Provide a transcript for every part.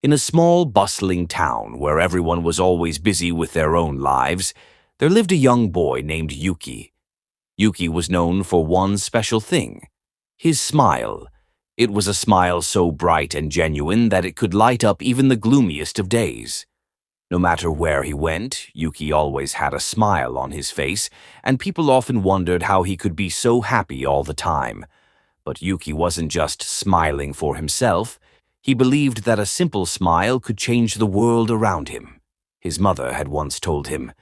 In a small, bustling town where everyone was always busy with their own lives, there lived a young boy named Yuki. Yuki was known for one special thing: his smile. It was a smile so bright and genuine that it could light up even the gloomiest of days. No matter where he went, Yuki always had a smile on his face, and people often wondered how he could be so happy all the time. But Yuki wasn't just smiling for himself. He believed that a simple smile could change the world around him. His mother had once told him,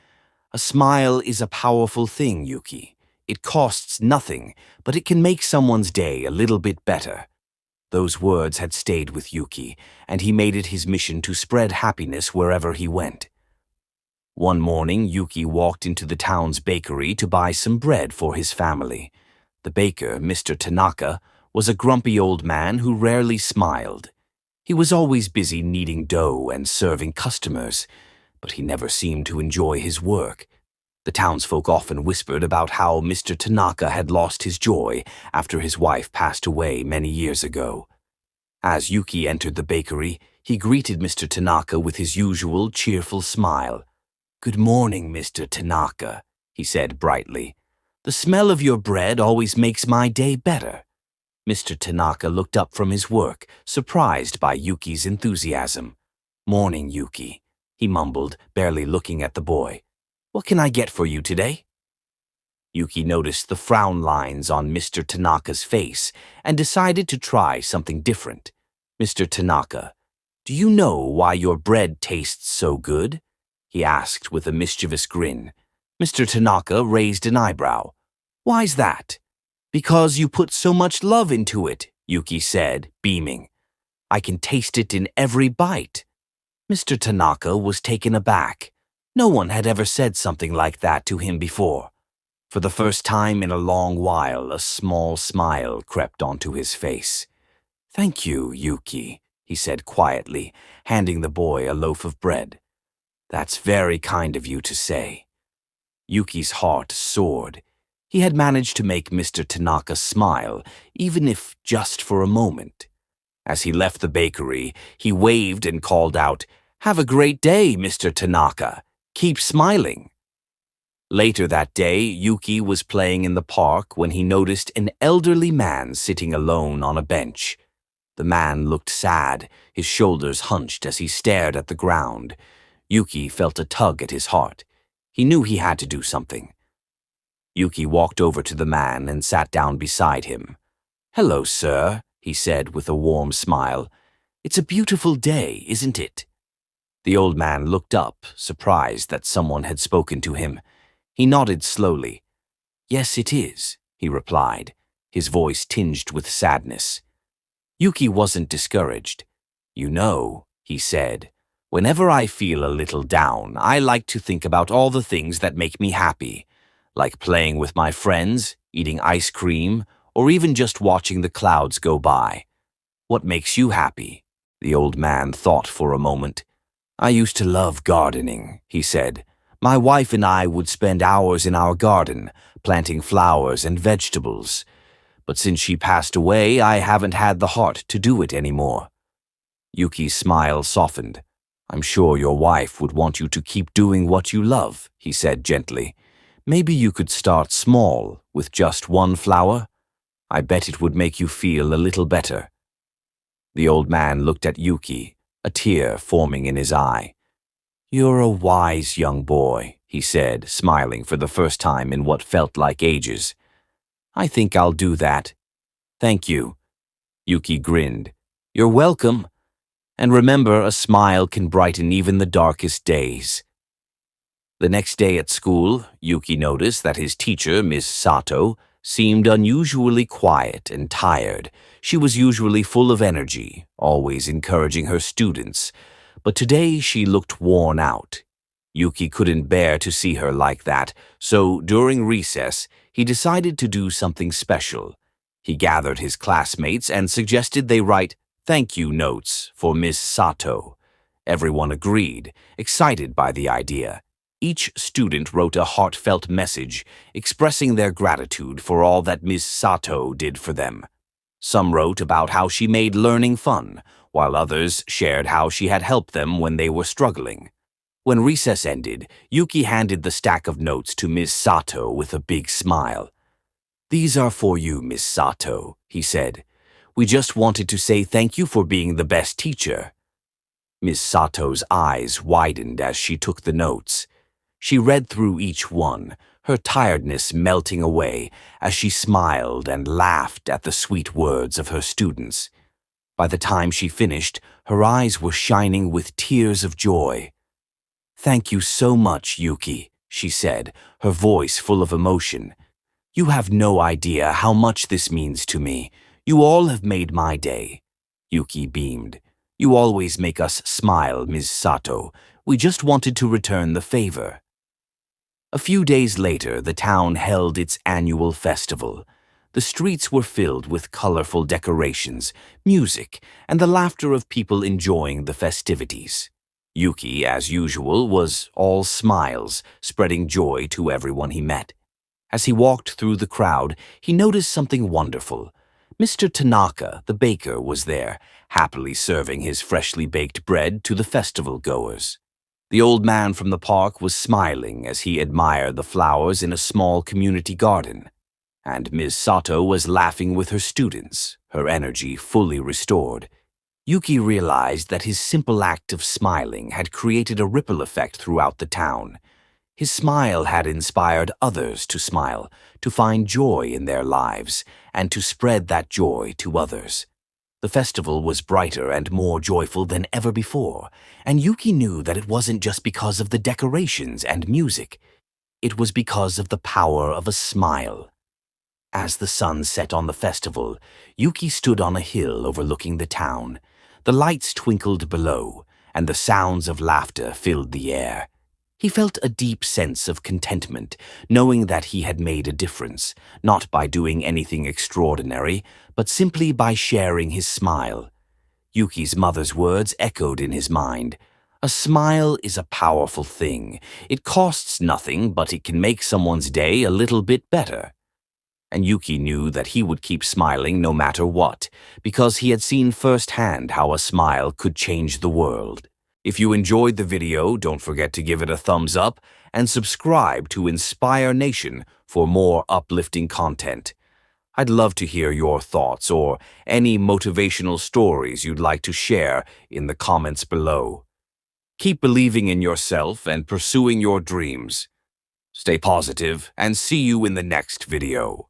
"A smile is a powerful thing, Yuki. It costs nothing, but it can make someone's day a little bit better." Those words had stayed with Yuki, and he made it his mission to spread happiness wherever he went. One morning, Yuki walked into the town's bakery to buy some bread for his family. The baker, Mr. Tanaka, was a grumpy old man who rarely smiled. He was always busy kneading dough and serving customers, but he never seemed to enjoy his work. The townsfolk often whispered about how Mr. Tanaka had lost his joy after his wife passed away many years ago. As Yuki entered the bakery, he greeted Mr. Tanaka with his usual cheerful smile. "Good morning, Mr. Tanaka," he said brightly. "The smell of your bread always makes my day better." Mr. Tanaka looked up from his work, surprised by Yuki's enthusiasm. "Morning, Yuki," he mumbled, barely looking at the boy. "What can I get for you today?" Yuki noticed the frown lines on Mr. Tanaka's face and decided to try something different. "Mr. Tanaka, do you know why your bread tastes so good?" he asked with a mischievous grin. Mr. Tanaka raised an eyebrow. "Why's that?" "Because you put so much love into it," Yuki said, beaming. "I can taste it in every bite." Mr. Tanaka was taken aback. No one had ever said something like that to him before. For the first time in a long while, a small smile crept onto his face. "Thank you, Yuki," he said quietly, handing the boy a loaf of bread. "That's very kind of you to say." Yuki's heart soared. He had managed to make Mr. Tanaka smile, even if just for a moment. As he left the bakery, he waved and called out, "Have a great day, Mr. Tanaka. Keep smiling." Later that day, Yuki was playing in the park when he noticed an elderly man sitting alone on a bench. The man looked sad, his shoulders hunched as he stared at the ground. Yuki felt a tug at his heart. He knew he had to do something. Yuki walked over to the man and sat down beside him. "Hello, sir," he said with a warm smile. "It's a beautiful day, isn't it?" The old man looked up, surprised that someone had spoken to him. He nodded slowly. "Yes, it is," he replied, his voice tinged with sadness. Yuki wasn't discouraged. "You know," he said, "whenever I feel a little down, I like to think about all the things that make me happy, like playing with my friends, eating ice cream, or even just watching the clouds go by." "What makes you happy?" The old man thought for a moment. "I used to love gardening," he said. "My wife and I would spend hours in our garden, planting flowers and vegetables. But since she passed away, I haven't had the heart to do it anymore." Yuki's smile softened. "I'm sure your wife would want you to keep doing what you love," he said gently. "Maybe you could start small, with just one flower. I bet it would make you feel a little better." The old man looked at Yuki, a tear forming in his eye. "You're a wise young boy," he said, smiling for the first time in what felt like ages. "I think I'll do that." "Thank you." Yuki grinned. "You're welcome. And remember, a smile can brighten even the darkest days." The next day at school, Yuki noticed that his teacher, Miss Sato, seemed unusually quiet and tired. She was usually full of energy, always encouraging her students, but today she looked worn out. Yuki couldn't bear to see her like that, so during recess, he decided to do something special. He gathered his classmates and suggested they write thank you notes for Miss Sato. Everyone agreed, excited by the idea. Each student wrote a heartfelt message expressing their gratitude for all that Miss Sato did for them. Some wrote about how she made learning fun, while others shared how she had helped them when they were struggling. When recess ended, Yuki handed the stack of notes to Ms. Sato with a big smile. "These are for you, Miss Sato," he said. "We just wanted to say thank you for being the best teacher." Miss Sato's eyes widened as she took the notes. She read through each one, her tiredness melting away as she smiled and laughed at the sweet words of her students. By the time she finished, her eyes were shining with tears of joy. "Thank you so much, Yuki," she said, her voice full of emotion. "You have no idea how much this means to me. You all have made my day." Yuki beamed. "You always make us smile, Ms. Sato. We just wanted to return the favor." A few days later, the town held its annual festival. The streets were filled with colorful decorations, music, and the laughter of people enjoying the festivities. Yuki, as usual, was all smiles, spreading joy to everyone he met. As he walked through the crowd, he noticed something wonderful. Mr. Tanaka, the baker, was there, happily serving his freshly baked bread to the festival goers. The old man from the park was smiling as he admired the flowers in a small community garden. And Ms. Sato was laughing with her students, her energy fully restored. Yuki realized that his simple act of smiling had created a ripple effect throughout the town. His smile had inspired others to smile, to find joy in their lives, and to spread that joy to others. The festival was brighter and more joyful than ever before, and Yuki knew that it wasn't just because of the decorations and music. It was because of the power of a smile. As the sun set on the festival, Yuki stood on a hill overlooking the town. The lights twinkled below, and the sounds of laughter filled the air. He felt a deep sense of contentment, knowing that he had made a difference, not by doing anything extraordinary, but simply by sharing his smile. Yuki's mother's words echoed in his mind. "A smile is a powerful thing. It costs nothing, but it can make someone's day a little bit better." And Yuki knew that he would keep smiling no matter what, because he had seen firsthand how a smile could change the world. If you enjoyed the video, don't forget to give it a thumbs up and subscribe to Inspire Nation for more uplifting content. I'd love to hear your thoughts or any motivational stories you'd like to share in the comments below. Keep believing in yourself and pursuing your dreams. Stay positive and see you in the next video.